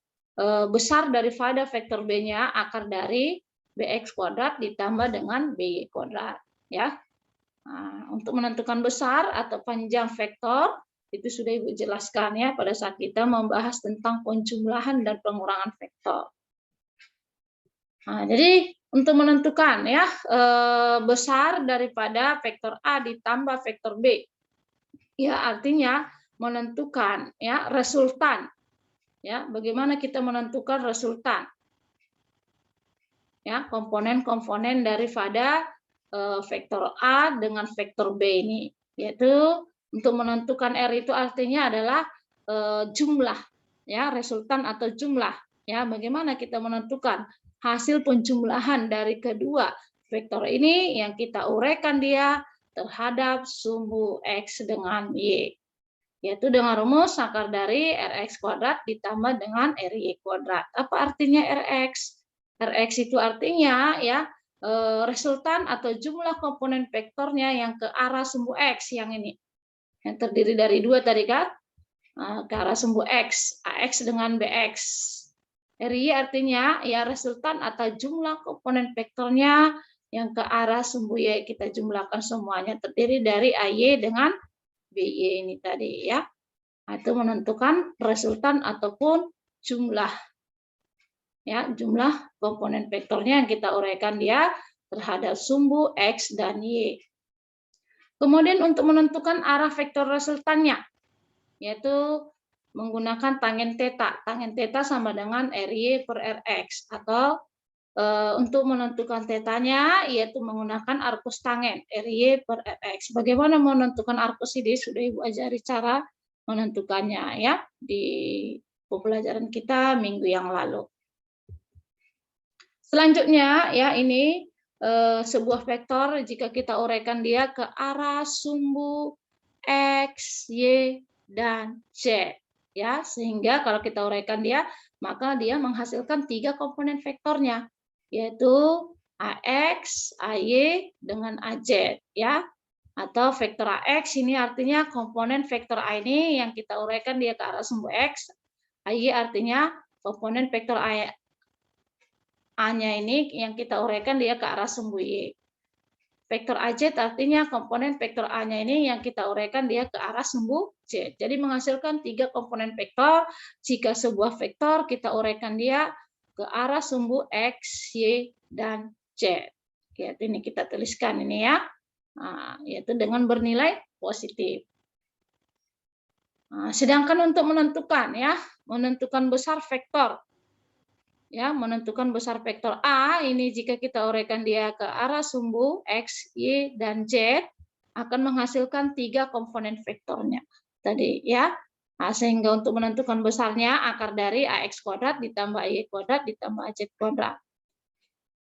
A: besar daripada vektor B-nya akar dari BX kuadrat ditambah dengan BY kuadrat ya. Nah, untuk menentukan besar atau panjang vektor itu sudah Ibu jelaskan ya pada saat kita membahas tentang penjumlahan dan pengurangan vektor. Nah, jadi untuk menentukan ya besar daripada vektor A ditambah vektor B, ya artinya menentukan ya resultan. Ya, bagaimana kita menentukan resultan? Ya, komponen-komponen daripada vektor A dengan vektor B ini, yaitu untuk menentukan R itu artinya adalah jumlah, ya resultan atau jumlah. Ya, bagaimana kita menentukan hasil penjumlahan dari kedua vektor ini yang kita uraikan dia terhadap sumbu X dengan Y, yaitu dengan rumus akar dari Rx kuadrat ditambah dengan Ry kuadrat. Apa artinya Rx? Rx itu artinya ya resultan atau jumlah komponen vektornya yang ke arah sumbu X yang ini. Yang terdiri dari dua tadi kan, ke arah sumbu X, AX dengan BX. RY artinya ya resultan atau jumlah komponen vektornya yang ke arah sumbu Y, kita jumlahkan semuanya terdiri dari AY dengan BY ini tadi ya. Itu menentukan resultan ataupun jumlah ya, jumlah komponen vektornya yang kita uraikan dia terhadap sumbu X dan Y. Kemudian untuk menentukan arah vektor resultannya, yaitu menggunakan tangen theta. Tangen theta sama dengan Ry per Rx. Atau untuk menentukan tetanya, yaitu menggunakan arcus tangen, Ry per Rx. Bagaimana menentukan arcus ini? Sudah Ibu ajari cara menentukannya ya di pembelajaran kita minggu yang lalu. Selanjutnya ya ini sebuah vektor jika kita uraikan dia ke arah sumbu X, Y, dan Z ya, sehingga kalau kita uraikan dia maka dia menghasilkan 3 komponen vektornya yaitu AX, AY dengan AZ ya. Atau vektor AX ini artinya komponen vektor A ini yang kita uraikan dia ke arah sumbu X. AY artinya komponen vektor A-nya ini yang kita uraikan dia ke arah sumbu Y. Vektor AZ artinya komponen vektor A-nya ini yang kita uraikan dia ke arah sumbu Z. Jadi menghasilkan 3 komponen vektor. Jika sebuah vektor kita uraikan dia ke arah sumbu X, Y, dan Z. Ya, ini kita tuliskan ini ya. Nah, yaitu dengan bernilai positif. Nah, sedangkan untuk menentukan besar vektor, menentukan besar vektor A ini jika kita uraikan dia ke arah sumbu X, Y, dan Z akan menghasilkan 3 komponen vektornya tadi ya. Nah, sehingga untuk menentukan besarnya akar dari AX kuadrat ditambah AY kuadrat ditambah AZ kuadrat.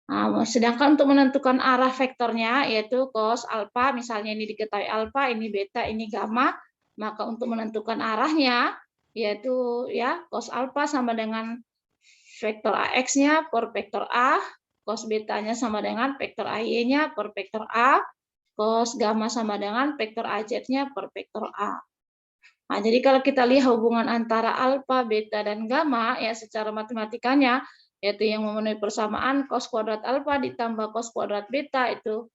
A: Nah, sedangkan untuk menentukan arah vektornya yaitu cos alfa, misalnya ini diketahui alfa, ini beta, ini gamma, maka untuk menentukan arahnya yaitu cos alfa sama dengan vektor AX-nya per vektor A, cos betanya sama dengan vektor AY-nya per vektor A, cos gamma sama dengan vektor AZ-nya per vektor A. Nah, jadi kalau kita lihat hubungan antara alfa, beta, dan gamma ya secara matematikanya yaitu yang memenuhi persamaan cos kuadrat alfa ditambah cos kuadrat beta itu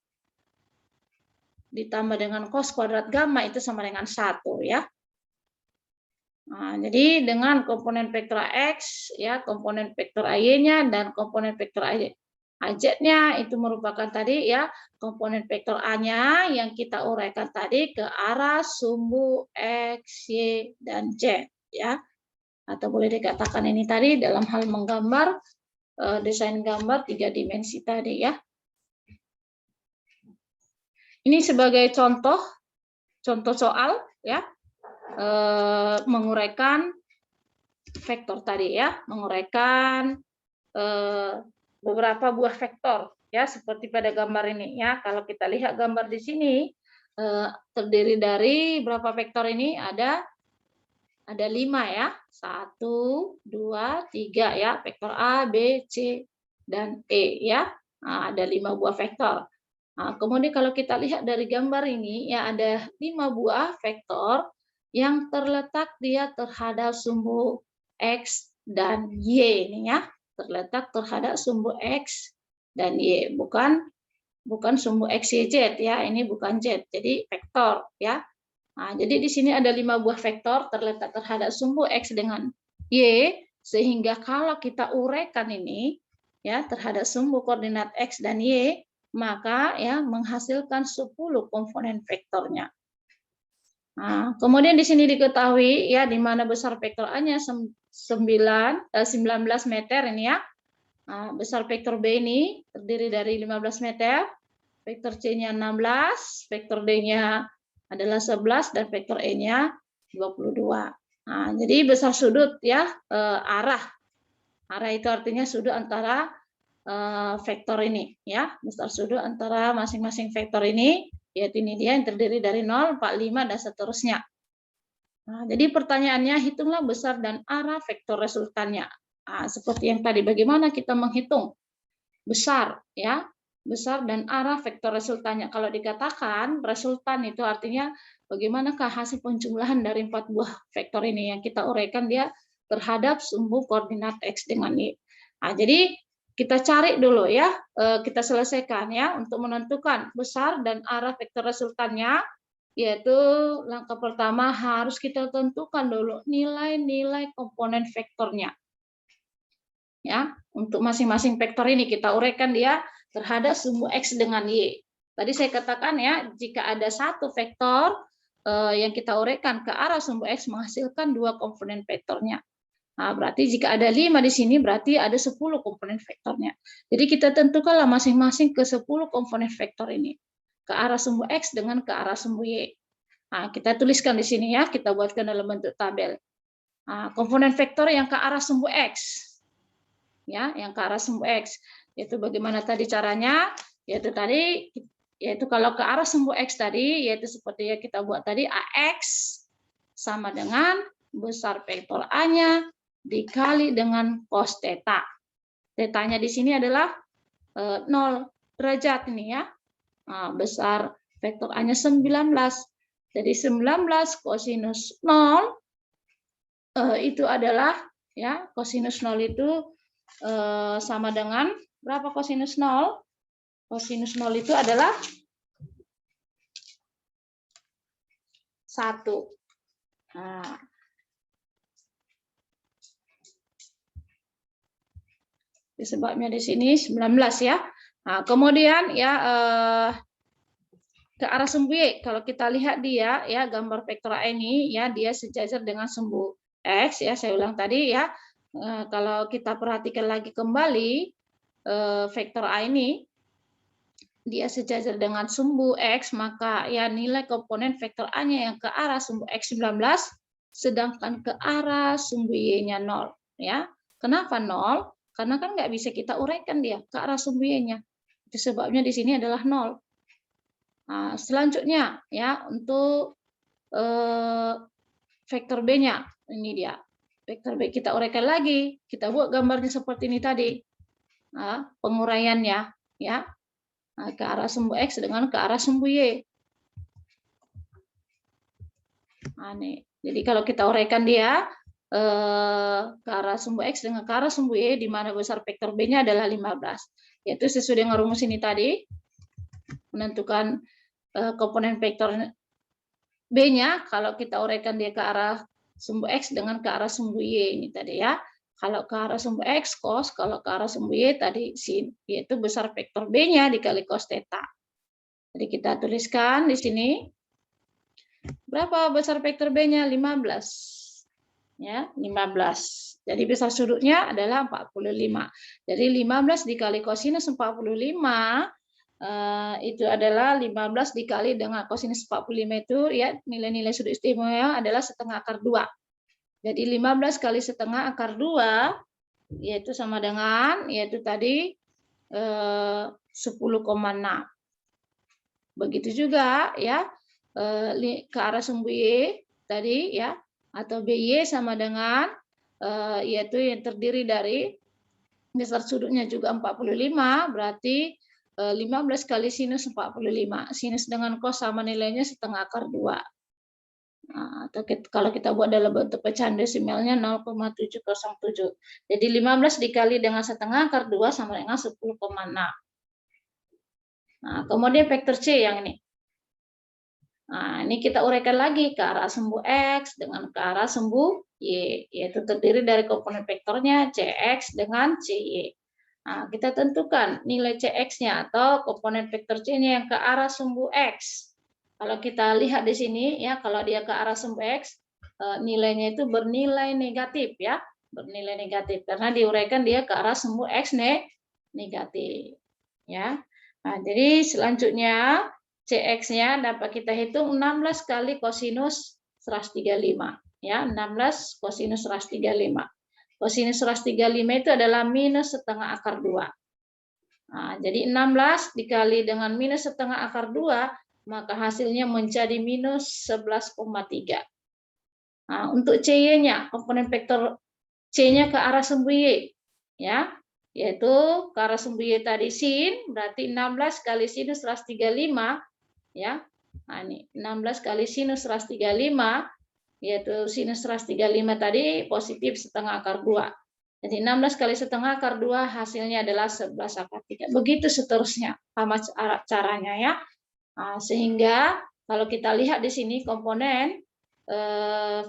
A: ditambah dengan cos kuadrat gamma itu sama dengan 1 ya. Nah, jadi dengan komponen vektor X komponen vektor AY-nya dan komponen vektor AZ-nya itu merupakan tadi komponen vektor A-nya yang kita uraikan tadi ke arah sumbu X, Y, dan Z ya. Atau boleh dikatakan ini tadi dalam hal menggambar desain gambar 3 dimensi tadi ya. Ini sebagai contoh soal ya, menguraikan vektor tadi ya, menguraikan beberapa buah vektor ya, seperti pada gambar ini ya. Kalau kita lihat gambar di sini terdiri dari berapa vektor ini? Ada 5 ya. 1, 2, 3 ya. Vektor A, B, C, dan E ya. Nah, ada 5 buah vektor. Nah, kemudian kalau kita lihat dari gambar ini ya ada 5 buah vektor yang terletak dia terhadap sumbu X dan Y ini ya. Terletak terhadap sumbu X dan Y, bukan sumbu X, Y, Z ya. Ini bukan Z. Jadi vektor ya. Nah, jadi di sini ada 5 buah vektor terletak terhadap sumbu X dengan Y, sehingga kalau kita uraikan ini ya terhadap sumbu koordinat X dan Y, maka ya menghasilkan 10 komponen vektornya. Nah, kemudian di sini diketahui ya di mana besar vektor A-nya 19 meter ini ya. Nah, besar vektor B ini terdiri dari 15 meter, vektor C-nya 16, vektor D-nya adalah 11 dan vektor E-nya 22. Nah, jadi besar sudut ya arah. Arah itu artinya sudut antara vektor ini ya, besar sudut antara masing-masing vektor ini, yaitu ini dia yang terdiri dari 0, 4, 5 dan seterusnya. Nah, jadi pertanyaannya hitunglah besar dan arah vektor resultannya. Nah, seperti yang tadi, bagaimana kita menghitung besar ya? Besar dan arah vektor resultannya. Kalau dikatakan resultan itu artinya bagaimanakah hasil penjumlahan dari 4 buah vektor ini yang kita uraikan dia terhadap sumbu koordinat X dengan Y. Nah, jadi kita cari dulu ya, kita selesaikan ya untuk menentukan besar dan arah vektor resultannya, yaitu langkah pertama harus kita tentukan dulu nilai-nilai komponen vektornya. Ya, untuk masing-masing vektor ini kita uraikan dia terhadap sumbu X dengan Y. Tadi saya katakan ya, jika ada satu vektor yang kita uraikan ke arah sumbu X menghasilkan 2 komponen vektornya. Nah, berarti jika ada 5 di sini berarti ada 10 komponen vektornya. Jadi kita tentukanlah masing-masing ke 10 komponen vektor ini. Ke arah sumbu X dengan ke arah sumbu Y. Nah, kita tuliskan di sini ya, kita buatkan dalam bentuk tabel. Nah, komponen vektor yang ke arah sumbu X. Ya, yang ke arah sumbu X. Yaitu bagaimana tadi caranya? Yaitu kalau ke arah sumbu X tadi, yaitu seperti yang kita buat tadi, AX sama dengan besar vektor A-nya dikali dengan cos theta. Theta-nya di sini adalah 0 derajat ini ya. Nah, besar Vektor A-nya 19. Jadi 19 kosinus 0 itu adalah, ya, kosinus 0 itu sama dengan berapa kosinus 0? Kosinus 0 itu adalah 1. Nah, sebabnya di sini 19 ya. Nah, kemudian ya ke arah sumbu Y, kalau kita lihat dia ya, gambar vektor A ini ya, dia sejajar dengan sumbu X ya, saya ulang tadi ya. Kalau kita perhatikan lagi kembali vektor A ini, dia sejajar dengan sumbu X, maka ya nilai komponen vektor A-nya yang ke arah sumbu X 19, sedangkan ke arah sumbu Y-nya 0. Ya. Kenapa 0? Karena kan nggak bisa kita uraikan dia ke arah sumbu Y-nya. Itu sebabnya di sini adalah 0. Nah, selanjutnya ya, untuk vektor B-nya, ini dia. Vektor B kita uraikan lagi, kita buat gambarnya seperti ini tadi. Nah, penguraiannya ya. Nah, ke arah sumbu X dengan ke arah sumbu Y. Nah, nih. Jadi kalau kita uraikan dia ke arah sumbu X dengan ke arah sumbu Y, di mana besar vektor B-nya adalah 15. Yaitu sesuai dengan rumus ini tadi, menentukan komponen vektor B-nya, kalau kita uraikan dia ke arah sumbu X dengan ke arah sumbu Y ini tadi ya. Kalau ke arah sumbu X cos, kalau ke arah sumbu Y tadi sin, yaitu besar vektor B-nya dikali cos theta. Jadi kita tuliskan di sini. Berapa besar vektor B-nya? 15. Ya, 15. Jadi besar sudutnya adalah 45. Jadi 15 dikali kosinus 45 itu adalah 15 dikali dengan kosinus 45 itu ya, nilai-nilai sudut istimewa adalah setengah akar 2. Jadi 15 kali setengah akar 2 yaitu sama dengan yaitu tadi 10,6. Begitu juga ya ke arah sumbu Y tadi ya, atau BY sama dengan yaitu yang terdiri dari besar sudutnya juga 45, berarti 15 kali sinus 45. Sinus dengan cos sama nilainya setengah akar 2. Nah, atau kalau kita buat dalam bentuk pecahan desimalnya 0,707. Jadi 15 dikali dengan setengah akar 2 sama dengan 10,6. Nah, kemudian vektor C yang ini. Nah, ini kita uraikan lagi ke arah sumbu X dengan ke arah sumbu Y, yaitu terdiri dari komponen vektornya CX dengan CY. Nah, kita tentukan nilai CX-nya atau komponen vektor C-nya yang ke arah sumbu X. Kalau kita lihat di sini ya, kalau dia ke arah sumbu X, nilainya itu bernilai negatif ya, bernilai negatif karena diuraikan dia ke arah sumbu X negatif ya. Nah, jadi selanjutnya CX-nya dapat kita hitung 16 kali kosinus 135 ya, 16 kosinus 135. Kosinus 135 itu adalah minus setengah akar 2. Nah, jadi 16 dikali dengan minus setengah akar 2, maka hasilnya menjadi minus 11,3. Nah, untuk CY-nya, komponen vektor C-nya ke arah sumbu Y, ya, yaitu ke arah sumbu Y tadi sin, berarti 16 kali sinus 135, ya. Nah, ini 16 kali sinus 135, yaitu sinus 135 tadi positif setengah akar 2. Jadi 16 kali setengah akar 2 hasilnya adalah 11 akar 3. Begitu seterusnya, sama caranya ya. Nah, sehingga kalau kita lihat di sini komponen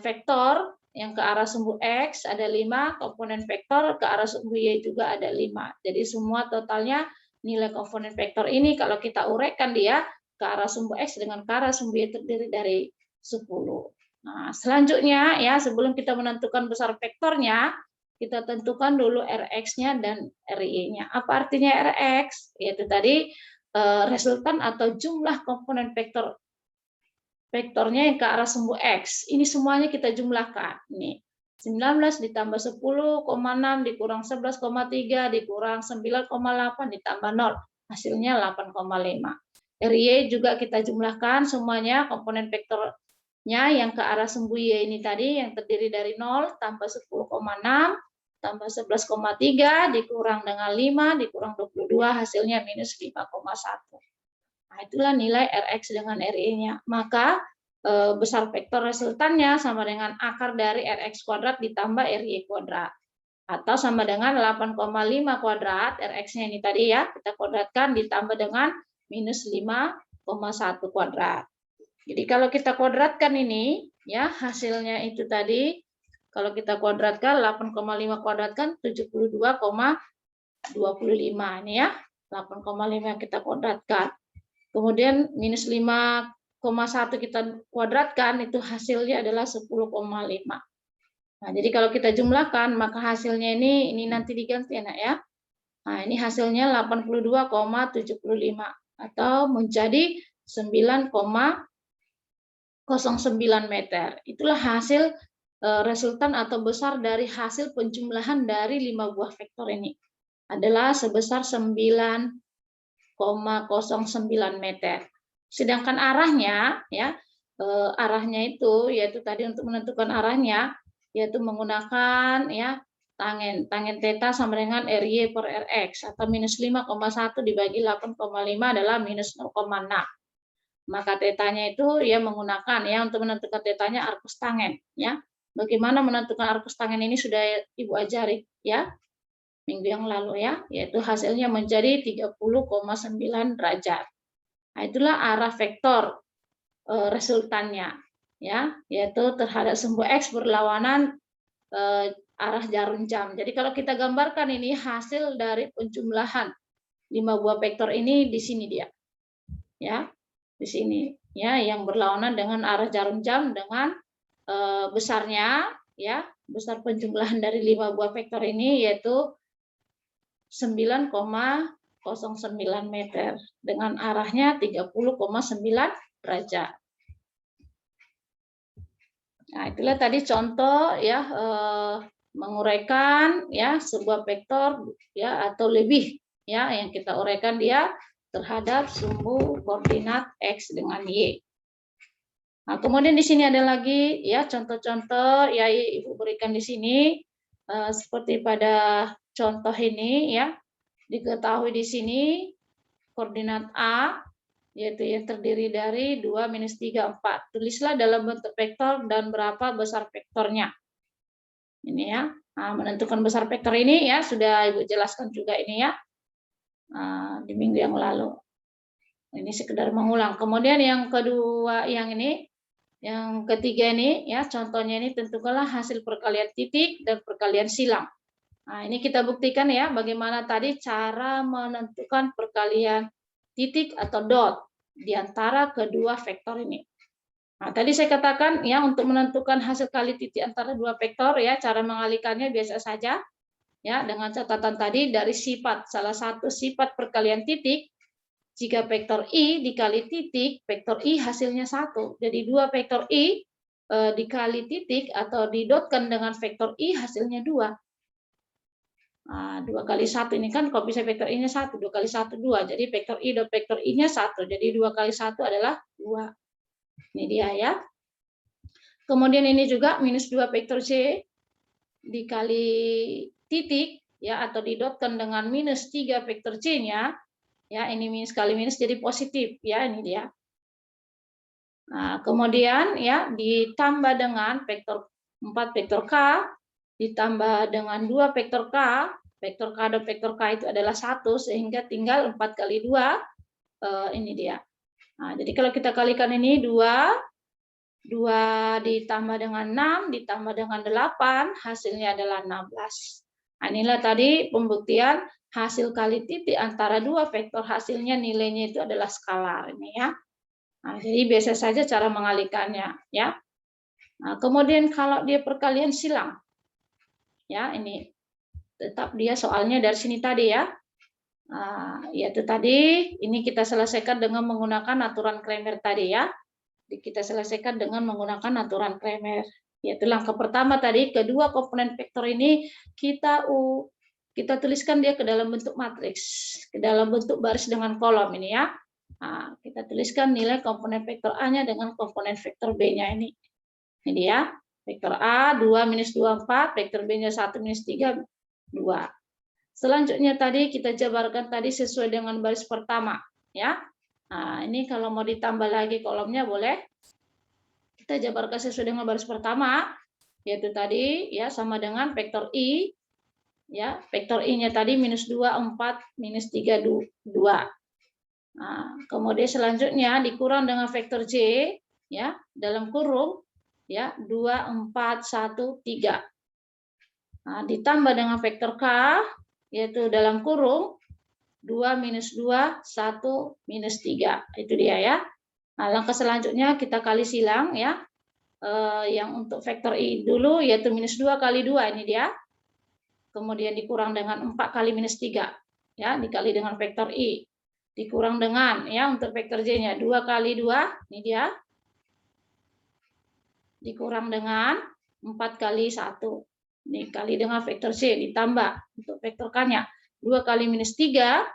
A: vektor yang ke arah sumbu X ada 5, komponen vektor ke arah sumbu Y juga ada 5. Jadi semua totalnya nilai komponen vektor ini kalau kita uraikan dia ke arah sumbu X dengan ke arah sumbu Y terdiri dari 10. Nah, selanjutnya ya, sebelum kita menentukan besar vektornya, kita tentukan dulu Rx-nya dan Ry-nya. Apa artinya Rx? Yaitu tadi resultan atau jumlah komponen vektornya yang ke arah sumbu X. Ini semuanya kita jumlahkan. Ini 19 ditambah 10,6 dikurang 11,3 dikurang 9,8 ditambah 0. Hasilnya 8,5. Ry juga kita jumlahkan semuanya komponen vektornya yang ke arah sumbu Y ini tadi yang terdiri dari 0 tambah 10,6 tambah 11,3 dikurang dengan 5 dikurang 22 hasilnya minus 5,1. Nah, Nah, itulah nilai Rx dengan RI-nya. Maka besar vektor resultannya sama dengan akar dari Rx kuadrat ditambah RY kuadrat. Atau sama dengan 8,5 kuadrat, Rx-nya ini tadi ya, kita kuadratkan ditambah dengan minus 5,1 kuadrat. Jadi kalau kita kuadratkan ini, ya hasilnya itu tadi, kalau kita kuadratkan 8,5 kuadratkan 72,25 ini ya, 8,5 kita kuadratkan. Kemudian minus 5,1 kita kuadratkan, itu hasilnya adalah 10,5. Nah, jadi kalau kita jumlahkan, maka hasilnya ini nanti diganti enak ya. Nah, ini hasilnya 82,75 atau menjadi 9,09 meter. Itulah hasil resultan atau besar dari hasil penjumlahan dari 5 buah vektor ini. Adalah sebesar 9,09 meter. Sedangkan arahnya ya, arahnya itu yaitu tadi untuk menentukan arahnya yaitu menggunakan ya tangen theta sama dengan RY per Rx atau minus 5,1 dibagi 8,5 adalah minus 0,6. Maka tetanya itu ya menggunakan ya untuk menentukan tetanya arcus tangen ya. Bagaimana menentukan arcus tangen ini sudah Ibu ajari ya minggu yang lalu ya, yaitu hasilnya menjadi 30,9 derajat. Nah, itulah arah vektor resultannya ya, yaitu terhadap sumbu X berlawanan arah jarum jam. Jadi kalau kita gambarkan ini hasil dari penjumlahan 5 buah vektor ini di sini dia. Ya, di sini ya yang berlawanan dengan arah jarum jam dengan besarnya ya, besar penjumlahan dari 5 buah vektor ini yaitu 9,09 meter dengan arahnya 30,9 derajat. Nah, itulah tadi contoh ya menguraikan ya sebuah vektor ya atau lebih ya yang kita uraikan dia terhadap sumbu koordinat X dengan Y. Nah, kemudian di sini ada lagi ya contoh-contoh ya Ibu berikan di sini seperti pada contoh ini ya diketahui di sini koordinat A yaitu yang terdiri dari 2, minus 3, 4. Tulislah dalam bentuk vektor dan berapa besar vektornya. Ini ya. Nah, menentukan besar vektor ini ya sudah Ibu jelaskan juga ini ya di minggu yang lalu. Ini sekedar mengulang. Kemudian yang kedua yang ini, yang ketiga ini ya contohnya ini tentukanlah hasil perkalian titik dan perkalian silang. Nah, ini kita buktikan ya bagaimana tadi cara menentukan perkalian titik atau dot di antara kedua vektor ini. Nah, tadi saya katakan ya untuk menentukan hasil kali titik antara dua vektor ya cara mengalikannya biasa saja ya dengan catatan tadi dari sifat salah satu sifat perkalian titik jika vektor i dikali titik vektor i hasilnya 1. Jadi dua vektor i dikali titik atau didotkan dengan vektor i hasilnya 2. Nah, 2 kali 1 ini kan kalau bisa vektor i-nya 1, 2 kali 1 2. Jadi vektor i dot vektor i-nya 1. Jadi 2 kali 1 adalah 2. Ini dia ya. Kemudian ini juga minus 2 vektor c dikali titik ya atau didotkan dengan minus 3 vektor c-nya. Ya, ini minus kali minus jadi positif ya, ini dia. Nah, kemudian ya ditambah dengan vektor 4 vektor k ditambah dengan 2 vektor k dan vektor k itu adalah 1 sehingga tinggal 4 kali 2 ini dia. Nah, jadi kalau kita kalikan ini 2 ditambah dengan 6 ditambah dengan 8 hasilnya adalah 16. Nah, inilah tadi pembuktian hasil kali titik antara dua vektor hasilnya nilainya itu adalah skalar ini ya. Nah, jadi biasa saja cara mengalikannya ya. Nah, kemudian kalau dia perkalian silang ya ini tetap dia soalnya dari sini tadi ya. Yaitu tadi ini kita selesaikan dengan menggunakan aturan Cramer tadi ya. Kita selesaikan dengan menggunakan aturan Cramer. Yaitu langkah pertama tadi kedua komponen vektor ini kita tuliskan dia ke dalam bentuk matriks, ke dalam bentuk baris dengan kolom ini ya. Nah, kita tuliskan nilai komponen vektor A-nya dengan komponen vektor B-nya ini. Ini dia. Vektor A 2 minus 2 4, vektor B-nya 1 minus 3 2. Selanjutnya tadi kita jabarkan tadi sesuai dengan baris pertama ya. Nah, ini kalau mau ditambah lagi kolomnya boleh. Kita jabarkan sesuai dengan baris pertama, yaitu tadi ya sama dengan vektor I, ya vektor I-nya tadi -2, 4, -3, 2. Nah, kemudian selanjutnya dikurang dengan vektor J, ya dalam kurung, ya 2, 4, 1, 3. Nah, ditambah dengan vektor K, yaitu dalam kurung 2, -2, 1, -3. Itu dia ya. Nah, langkah selanjutnya kita kali silang ya. Yang untuk vektor I dulu yaitu -2 kali 2 ini dia. Kemudian dikurang dengan 4 kali -3 ya, dikali dengan vektor I. Dikurang dengan ya untuk vektor J-nya 2 kali 2 ini dia. Dikurang dengan 4 kali 1. Ini kali dengan vektor C ditambah untuk vektor K-nya 2 kali -3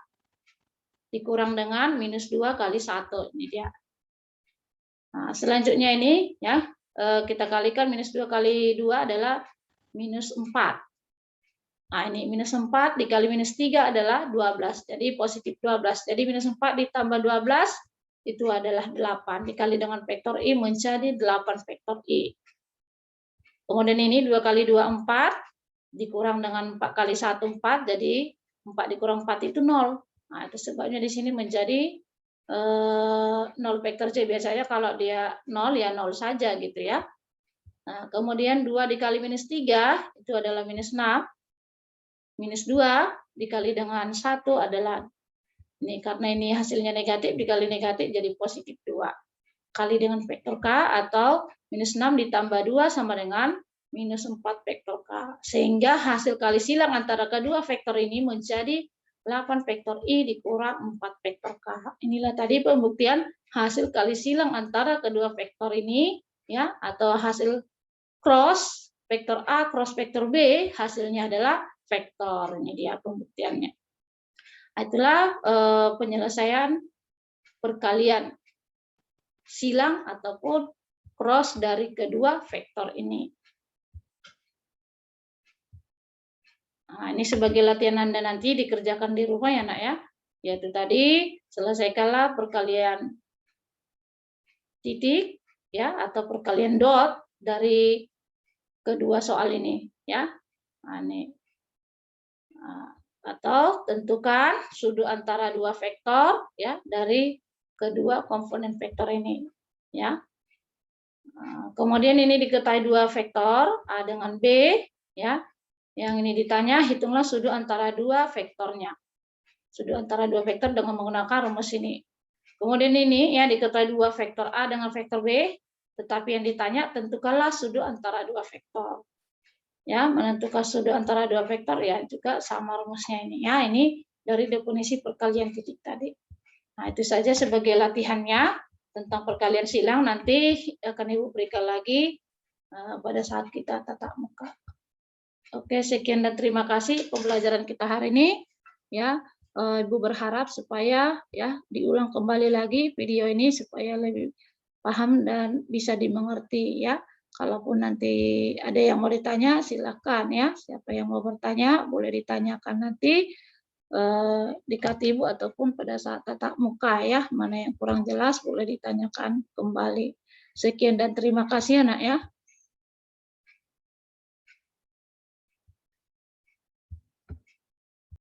A: dikurang dengan -2 kali 1. Ini dia. Nah, selanjutnya ini ya kita kalikan -2 kali 2 adalah -4. Nah, ini -4 dikali -3 adalah 12. Jadi positif 12. Jadi -4 ditambah 12 itu adalah 8. Dikali dengan vektor I menjadi 8 vektor I. Kemudian ini 2 kali 2, 4. Dikurang dengan 4 kali 1, 4. Jadi 4 dikurang 4 itu 0. Nah, itu sebabnya di sini menjadi 0 vektor J. Biasanya kalau dia 0 ya 0 saja gitu ya. Nah, kemudian 2 dikali -3 itu adalah -6. -2 dikali dengan 1 adalah ini, karena ini hasilnya negatif dikali negatif jadi positif 2. Kali dengan vektor K atau -6 ditambah 2 sama dengan -4 vektor K. Sehingga hasil kali silang antara kedua vektor ini menjadi 8 vektor I dikurang 4 vektor K. Inilah tadi pembuktian hasil kali silang antara kedua vektor ini ya, atau hasil cross vektor A cross vektor B, hasilnya adalah vektor. Ini dia pembuktiannya. Itulah penyelesaian perkalian silang ataupun cross dari kedua vektor ini. Nah, ini sebagai latihan Anda nanti dikerjakan di rumah ya nak ya. Yaitu tadi selesaikanlah perkalian titik ya atau perkalian dot dari kedua soal ini ya. Nah, ini. Nah, atau tentukan sudut antara dua vektor ya dari kedua komponen vektor ini ya. Nah, kemudian ini diketahui dua vektor A dengan B ya. Yang ini ditanya hitunglah sudut antara dua vektornya. Sudut antara dua vektor dengan menggunakan rumus ini. Kemudian ini ya diketahui dua vektor A dengan vektor B, tetapi yang ditanya tentukanlah sudut antara dua vektor. Ya, menentukan sudut antara dua vektor ya juga sama rumusnya ini ya. Ini dari definisi perkalian titik tadi. Nah, itu saja sebagai latihannya tentang perkalian silang, nanti akan Ibu berikan lagi pada saat kita tatap muka. Oke, sekian dan terima kasih pembelajaran kita hari ini ya. Ibu berharap supaya ya diulang kembali lagi video ini supaya lebih paham dan bisa dimengerti ya. Kalaupun nanti ada yang mau ditanya silakan ya. Siapa yang mau bertanya boleh ditanyakan nanti di Katibu ataupun pada saat tatap muka ya. Mana yang kurang jelas boleh ditanyakan kembali. Sekian dan terima kasih anak ya.